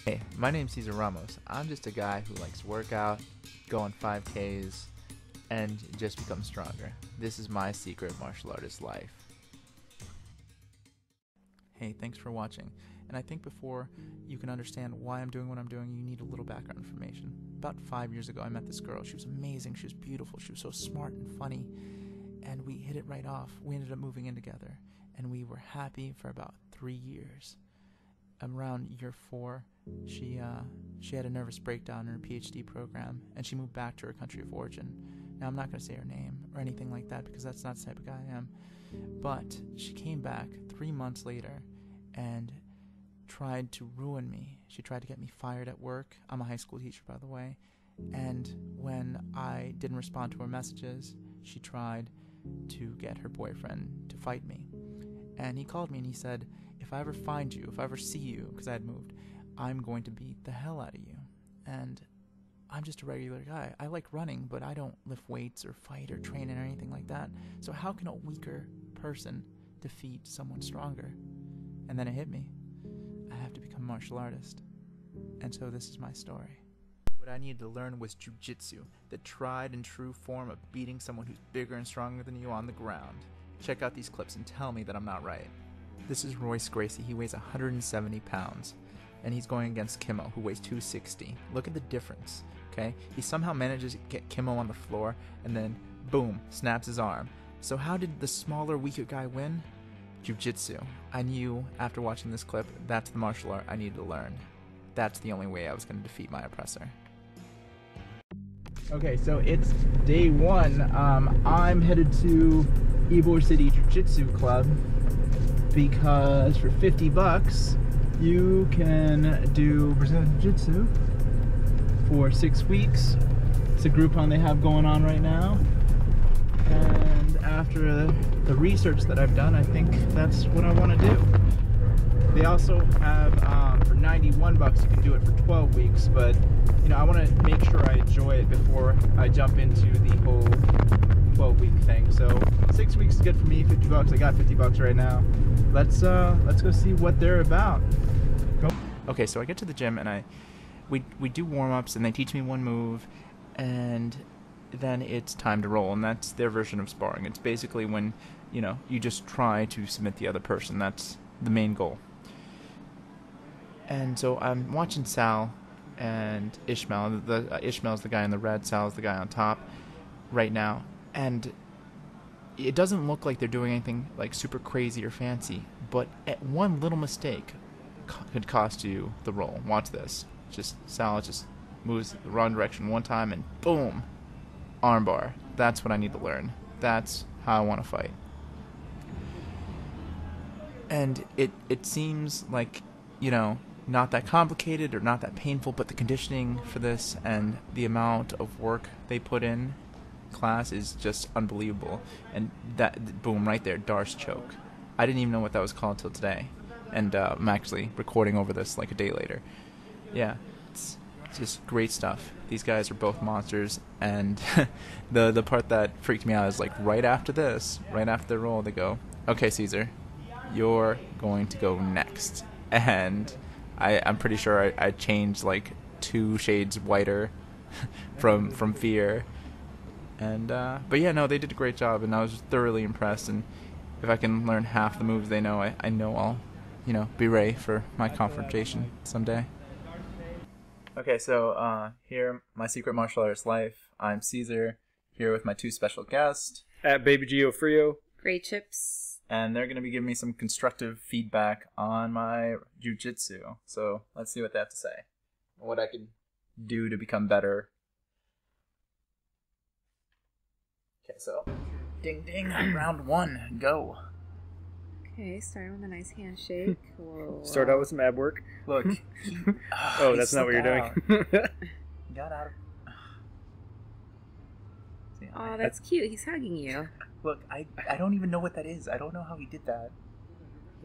Hey, my name's Cesar Ramos. I'm just a guy who likes to work out, go on 5Ks, and just become stronger. This is my secret martial artist life. Hey, thanks for watching. And I think before you can understand why I'm doing what I'm doing, you need a little background information. About 5 years ago, I met this girl. She was amazing. She was beautiful. She was so smart and funny. And we hit it right off. We ended up moving in together. And we were happy for about 3 years. Around year 4, she had a nervous breakdown in her PhD program, and she moved back to her country of origin. Now, I'm not going to say her name or anything like that because that's not the type of guy I am. But she came back 3 months later and tried to ruin me. She tried to get me fired at work. I'm a high school teacher, by the way. And when I didn't respond to her messages, she tried to get her boyfriend to fight me. And he called me and he said, if I ever find you, if I ever see you, because I had moved, I'm going to beat the hell out of you. And I'm just a regular guy. I like running, but I don't lift weights or fight or train or anything like that. So how can a weaker person defeat someone stronger? And then it hit me. I have to become a martial artist. And so this is my story. What I needed to learn was jiu-jitsu, the tried and true form of beating someone who's bigger and stronger than you on the ground. Check out these clips and tell me that I'm not right. This is Royce Gracie. He weighs 170 pounds. And he's going against Kimmo, who weighs 260. Look at the difference, okay? He somehow manages to get Kimmo on the floor, and then, boom, snaps his arm. So how did the smaller, weaker guy win? Jiu-jitsu. I knew, after watching this clip, that's the martial art I needed to learn. That's the only way I was going to defeat my oppressor. Okay, so it's day 1. I'm headed to Ybor City Jiu-Jitsu Club because for 50 bucks, you can do Brazilian Jiu-Jitsu for 6 weeks. It's a Groupon they have going on right now. And after the research that I've done, I think that's what I want to do. They also have, for 91 bucks, you can do it for 12 weeks. But, you know, I want to make sure I enjoy it before I jump into the whole 12-week thing. So 6 weeks is good for me, 50 bucks. I got 50 bucks right now. Let's go see what they're about. Okay, so I get to the gym and we do warm-ups and they teach me one move and then it's time to roll, and that's their version of sparring. It's basically when, you know, you just try to submit the other person. That's the main goal. And so I'm watching Sal and Ishmael. Ishmael's the guy in the red, Sal's the guy on top right now. And it doesn't look like they're doing anything like super crazy or fancy, but at one little mistake could cost you the roll. Watch this. Sal just moves the wrong direction one time and boom, armbar. That's what I need to learn. That's how I want to fight. And it seems like, you know, not that complicated or not that painful, but the conditioning for this and the amount of work they put in class is just unbelievable. And that, boom, right there, Darce choke. I didn't even know what that was called till today. And I'm actually recording over this like a day later. Yeah, it's just great stuff. These guys are both monsters, and the part that freaked me out is like right after this, right after the roll, they go, okay, Caesar, you're going to go next. And I'm pretty sure I changed like 2 shades whiter from fear. And but yeah, no, they did a great job, and I was thoroughly impressed. And if I can learn half the moves they know, I know I'll, you know, be ready for my confrontation someday. Okay, so here, my secret martial arts life. I'm Caesar, here with my 2 special guests. At Baby Gio Frio. Gray Chips. And they're going to be giving me some constructive feedback on my jiu-jitsu. So let's see what they have to say. What I can do to become better. Okay, so ding ding, round 1, go. Okay, starting with a nice handshake. Whoa. Start out with some ab work. Look. Oh, that's not what you're doing. Got out of... See, Oh, that's cute. He's hugging you. Look, I don't even know what that is. I don't know how he did that.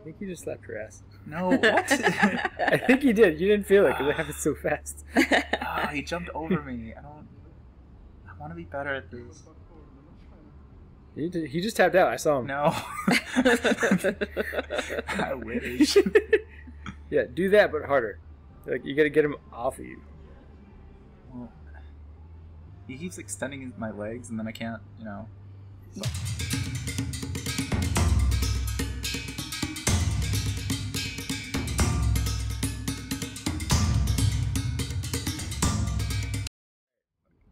I think you just slapped your ass. No, what? I think you did. You didn't feel it because it happened so fast. Oh, he jumped over me. I want to be better at this. He just tapped out. I saw him. No. I wish. Yeah, do that, but harder. Like, you gotta get him off of you. Well, he keeps extending my legs, and then I can't, you know. So.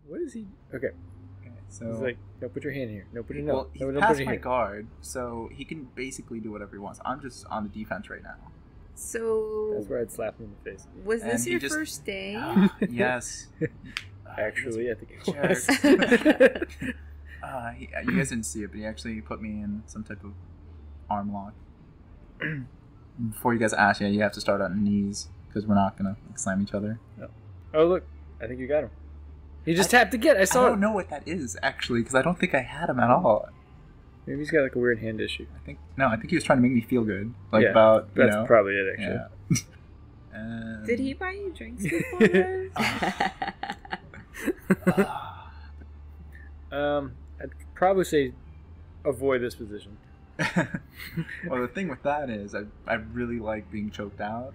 What is he? Okay. So He's like, no, put your hand here. No, put your well, no. he's No, don't past put your my hand. guard, so he can basically do whatever he wants. I'm just on the defense right now. So, That's where I'd slap him in the face. was And this he your just- first day? Yes. Actually, I think it Jerks. was. You guys didn't see it, but he actually put me in some type of arm lock. Before you guys ask, yeah, you have to start on knees because we're not gonna slam each other. No. Oh, look, I think you got him. He just tapped again. I I saw don't it. know what that is actually because I don't think I had him at all. Maybe he's got like a weird hand issue. I think he was trying to make me feel good, like Yeah, about you That's know. probably it, actually. Yeah. And, Did he buy you drinks before this? I'd probably say avoid this position. Well, the thing with that is, I really like being choked out.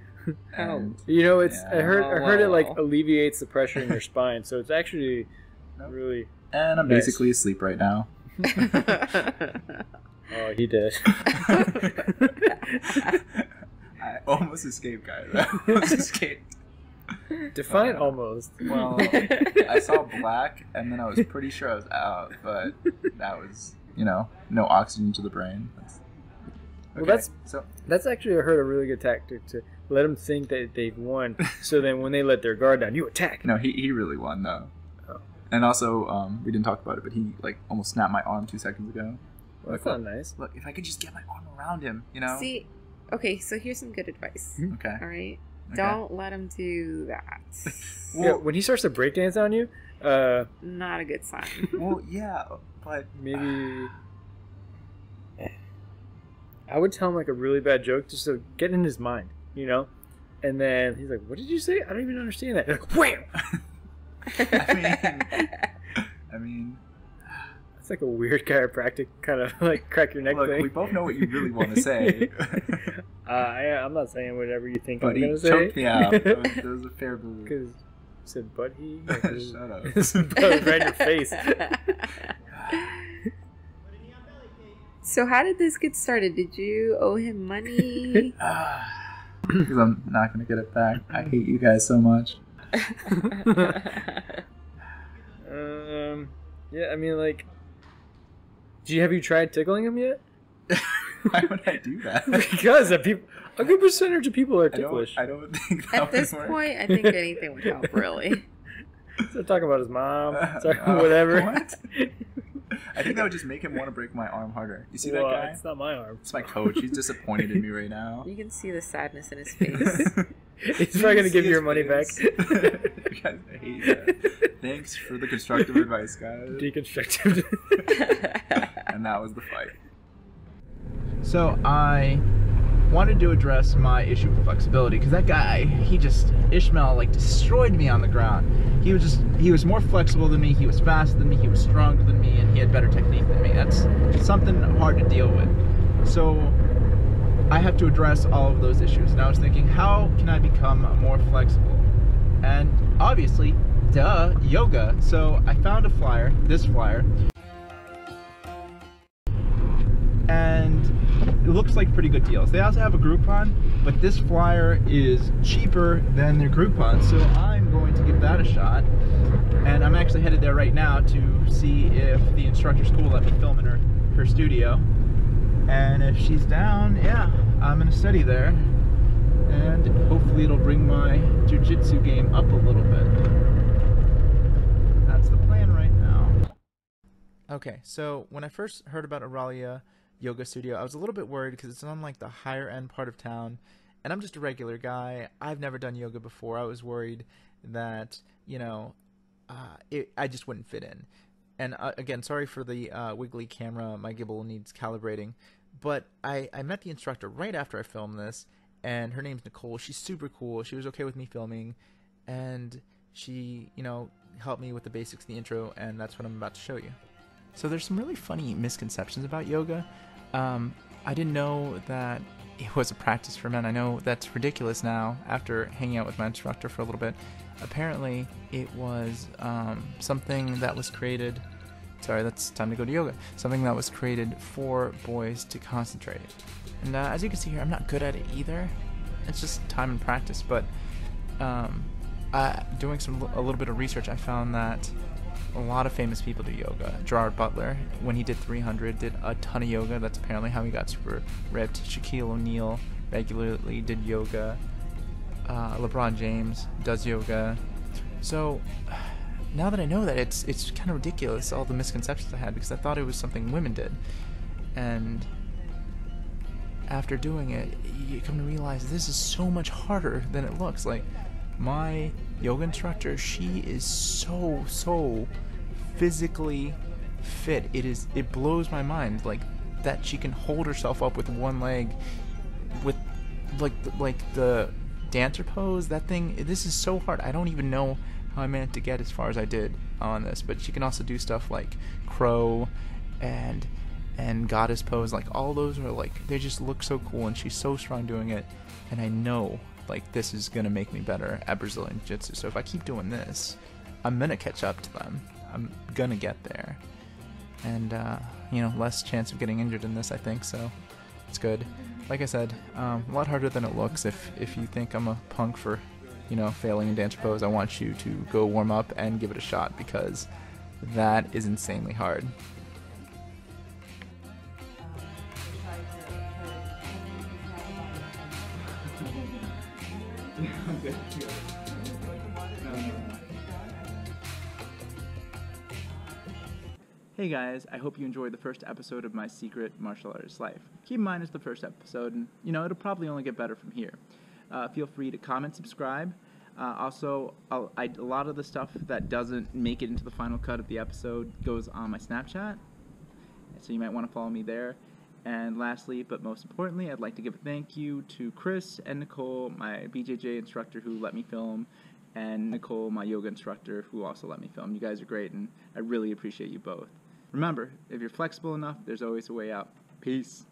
And You know, it's Yeah. I heard it like Wow. alleviates the pressure in your spine, so it's actually Nope. really. and I'm Nice. basically asleep right now. Oh, he did. I almost escaped, guys. I almost escaped. Define almost. Well, I saw black, and then I was pretty sure I was out, but that was, you know, no oxygen to the brain. Well, that's- so. That's actually, I heard, a really good tactic to let them think that they've won. So then, when they let their guard down, you attack. No, he really won though. Oh. And also, we didn't talk about it, but he like almost snapped my arm 2 seconds ago. Well, that's not nice. Look, if I could just get my arm around him, you know. See, okay, so here's some good advice. Okay. All right, Okay. don't let him do that. Yeah, when he starts to breakdance on you, Not a good sign. Well, yeah, but maybe I would tell him like a really bad joke just to get in his mind, you know. And then he's like, "What did you say? I don't even understand that." Like, wham! I mean, It's like a weird chiropractic kind of like crack your neck look, thing. we both know what you really want to say. I'm not saying whatever you think But I'm he gonna say. choked me out. That was a fair move. Because you said butt he. Shut up. Right in your face. So how did this get started? Did you owe him money? Because I'm not going to get it back. I hate you guys so much. Yeah, I mean, like, have you tried tickling him yet? Why would I do that? Because a good percentage of people are ticklish. I don't think that At this would work. point, I think anything would help, really. So talking about his mom, whatever. What? I think that would just make him want to break my arm harder. You see Well, that guy? It's not my arm. It's my coach. He's disappointed in me right now. You can see the sadness in his face. He's probably gonna give you your money back. You guys, I hate that. Thanks for the constructive advice, guys. Deconstructed. And that was the fight. So I wanted to address my issue with flexibility because that guy, Ishmael like destroyed me on the ground. He was more flexible than me, he was faster than me, he was stronger than me, and he had better technique than me. That's something hard to deal with. So I have to address all of those issues. And I was thinking, how can I become more flexible? And obviously, duh, yoga. So I found this flyer, and it looks like pretty good deals. They also have a Groupon, but this flyer is cheaper than their Groupon, so I'm going to give that a shot. And I'm actually headed there right now to see if the instructor's cool let me film in her studio. And if she's down, yeah, I'm gonna study there. And hopefully it'll bring my jiu-jitsu game up a little bit. That's the plan right now. Okay, so when I first heard about Auralia Yoga Studio, I was a little bit worried because it's on like the higher end part of town, and I'm just a regular guy. I've never done yoga before. I was worried that, you know, I just wouldn't fit in. And again, sorry for the wiggly camera. My gimbal needs calibrating. But I met the instructor right after I filmed this, and her name's Nicole. She's super cool. She was okay with me filming, and she, you know, helped me with the basics, the intro, and that's what I'm about to show you. So there's some really funny misconceptions about yoga. I didn't know that it was a practice for men. I know that's ridiculous now after hanging out with my instructor for a little bit. Apparently, it was something that was created. Sorry, that's time to go to yoga. Something that was created for boys to concentrate. And as you can see here, I'm not good at it either. It's just time and practice. But doing a little bit of research, I found that a lot of famous people do yoga. Gerard Butler, when he did 300, did a ton of yoga. That's apparently how he got super ripped. Shaquille O'Neal regularly did yoga. LeBron James does yoga. So now that I know that, it's kind of ridiculous, all the misconceptions I had, because I thought it was something women did. And after doing it, you come to realize this is so much harder than it looks. Like, my yoga instructor, she is so physically fit. It blows my mind, like, that she can hold herself up with one leg with like the dancer pose. That thing, this is so hard. I don't even know how I managed to get as far as I did on this. But she can also do stuff like crow and goddess pose. Like, all those are, like, they just look so cool, and she's so strong doing it. And I know, like, this is gonna make me better at Brazilian Jiu-Jitsu. So if I keep doing this, I'm gonna catch up to them. I'm gonna get there. And less chance of getting injured in this, I think. So it's good. Like I said, a lot harder than it looks. If you think I'm a punk for failing in dancer pose, I want you to go warm up and give it a shot, because that is insanely hard. Hey guys, I hope you enjoyed the first episode of my secret martial artist life. Keep in mind it's the first episode, and it'll probably only get better from here. Feel free to comment, subscribe. Also, a lot of the stuff that doesn't make it into the final cut of the episode goes on my Snapchat, so you might want to follow me there. And lastly, but most importantly, I'd like to give a thank you to Chris and Nicole, my BJJ instructor who let me film, and Nicole, my yoga instructor, who also let me film. You guys are great, and I really appreciate you both. Remember, if you're flexible enough, there's always a way out. Peace.